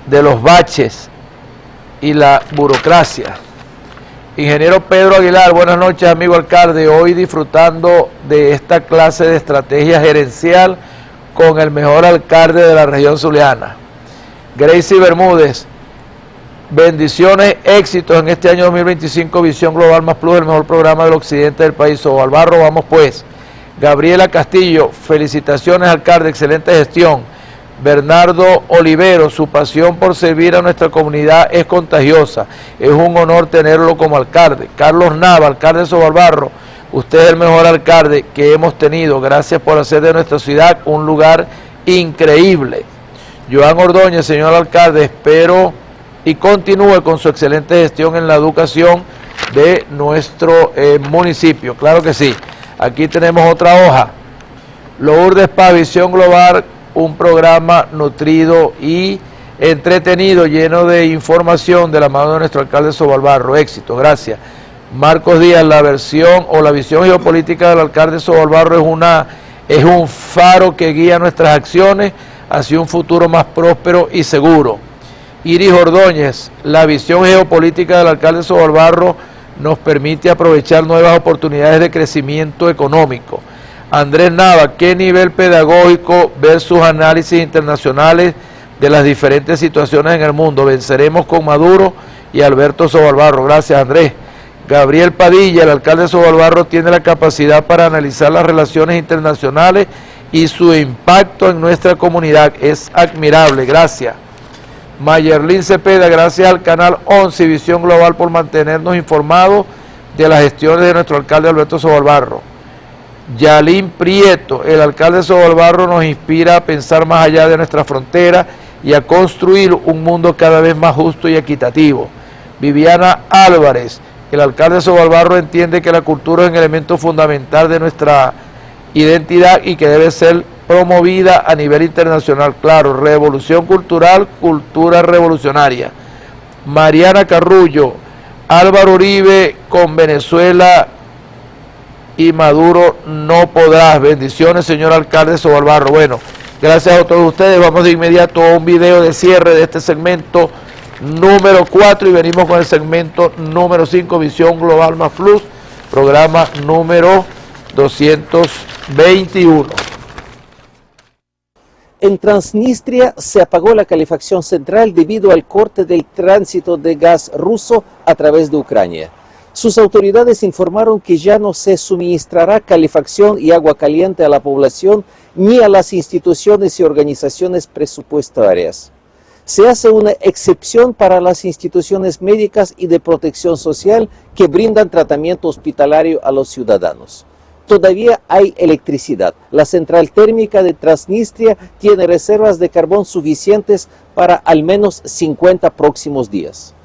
de los baches y la burocracia. Ingeniero Pedro Aguilar, buenas noches amigo alcalde, hoy disfrutando de esta clase de estrategia gerencial con el mejor alcalde de la región zuliana. Gracie Bermúdez, bendiciones, éxitos en este año 2025, Visión Global Más Plus, el mejor programa del occidente del país. Sobalbarro, vamos pues. Gabriela Castillo, felicitaciones alcalde, excelente gestión. Bernardo Olivero, su pasión por servir a nuestra comunidad es contagiosa, es un honor tenerlo como alcalde. Carlos Nava, alcalde de Sobalbarro, usted es el mejor alcalde que hemos tenido, gracias por hacer de nuestra ciudad un lugar increíble. Joan Ordóñez, señor alcalde, espero y continúe con su excelente gestión en la educación de nuestro municipio. Claro que sí. Aquí tenemos otra hoja. Lourdes Paz, Visión Global, un programa nutrido y entretenido, lleno de información de la mano de nuestro alcalde Sobalbarro. Éxito, gracias. Marcos Díaz, la versión o la visión geopolítica del alcalde Sobalbarro es un faro que guía nuestras acciones hacia un futuro más próspero y seguro. Iris Ordóñez, la visión geopolítica del alcalde Sobalbarro nos permite aprovechar nuevas oportunidades de crecimiento económico. Andrés Nava, ¿qué nivel pedagógico versus análisis internacionales de las diferentes situaciones en el mundo? Venceremos con Maduro y Alberto Sobalbarro. Gracias, Andrés. Gabriel Padilla, el alcalde de Sobalbarro tiene la capacidad para analizar las relaciones internacionales y su impacto en nuestra comunidad. Es admirable. Gracias. Mayerlin Cepeda, gracias al canal 11 Visión Global por mantenernos informados de las gestiones de nuestro alcalde Alberto Sobalbarro. Yalín Prieto, el alcalde de Sobalbarro nos inspira a pensar más allá de nuestra frontera y a construir un mundo cada vez más justo y equitativo. Viviana Álvarez, el alcalde de Sobalbarro entiende que la cultura es un elemento fundamental de nuestra identidad y que debe ser promovida a nivel internacional. Claro, revolución cultural, cultura revolucionaria. Mariana Carrullo, Álvaro Uribe con Venezuela y Maduro no podrás. Bendiciones, señor alcalde de Sobalbarro. Bueno, gracias a todos ustedes. Vamos de inmediato a un video de cierre de este segmento número 4 y venimos con el segmento número 5, Visión Global Más Plus, programa número 221. En Transnistria se apagó la calefacción central debido al corte del tránsito de gas ruso a través de Ucrania. Sus autoridades informaron que ya no se suministrará calefacción y agua caliente a la población ni a las instituciones y organizaciones presupuestarias. Se hace una excepción para las instituciones médicas y de protección social que brindan tratamiento hospitalario a los ciudadanos. Todavía hay electricidad. La central térmica de Transnistria tiene reservas de carbón suficientes para al menos 50 próximos días.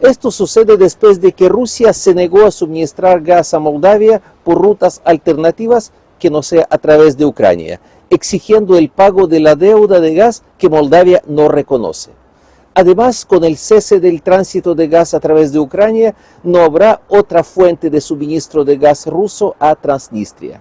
Esto sucede después de que Rusia se negó a suministrar gas a Moldavia por rutas alternativas que no sea a través de Ucrania, exigiendo el pago de la deuda de gas que Moldavia no reconoce. Además, con el cese del tránsito de gas a través de Ucrania, no habrá otra fuente de suministro de gas ruso a Transnistria.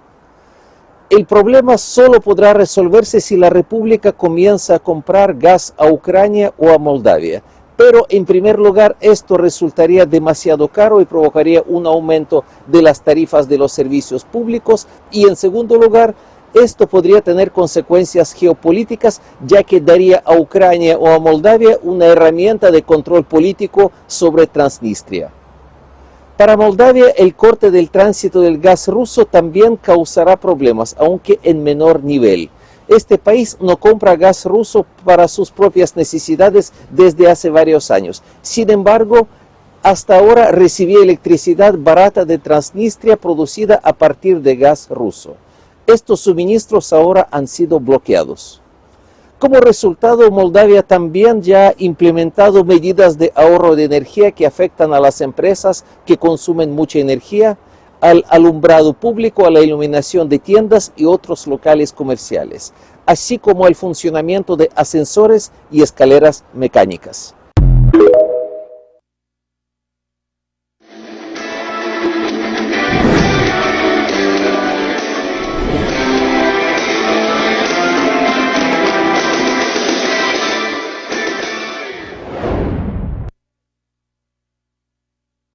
El problema solo podrá resolverse si la República comienza a comprar gas a Ucrania o a Moldavia. Pero en primer lugar esto resultaría demasiado caro y provocaría un aumento de las tarifas de los servicios públicos y en segundo lugar esto podría tener consecuencias geopolíticas ya que daría a Ucrania o a Moldavia una herramienta de control político sobre Transnistria. Para Moldavia, el corte del tránsito del gas ruso también causará problemas, aunque en menor nivel. Este país no compra gas ruso para sus propias necesidades desde hace varios años. Sin embargo, hasta ahora recibía electricidad barata de Transnistria producida a partir de gas ruso. Estos suministros ahora han sido bloqueados. Como resultado, Moldavia también ya ha implementado medidas de ahorro de energía que afectan a las empresas que consumen mucha energía, al alumbrado público, a la iluminación de tiendas y otros locales comerciales, así como el funcionamiento de ascensores y escaleras mecánicas.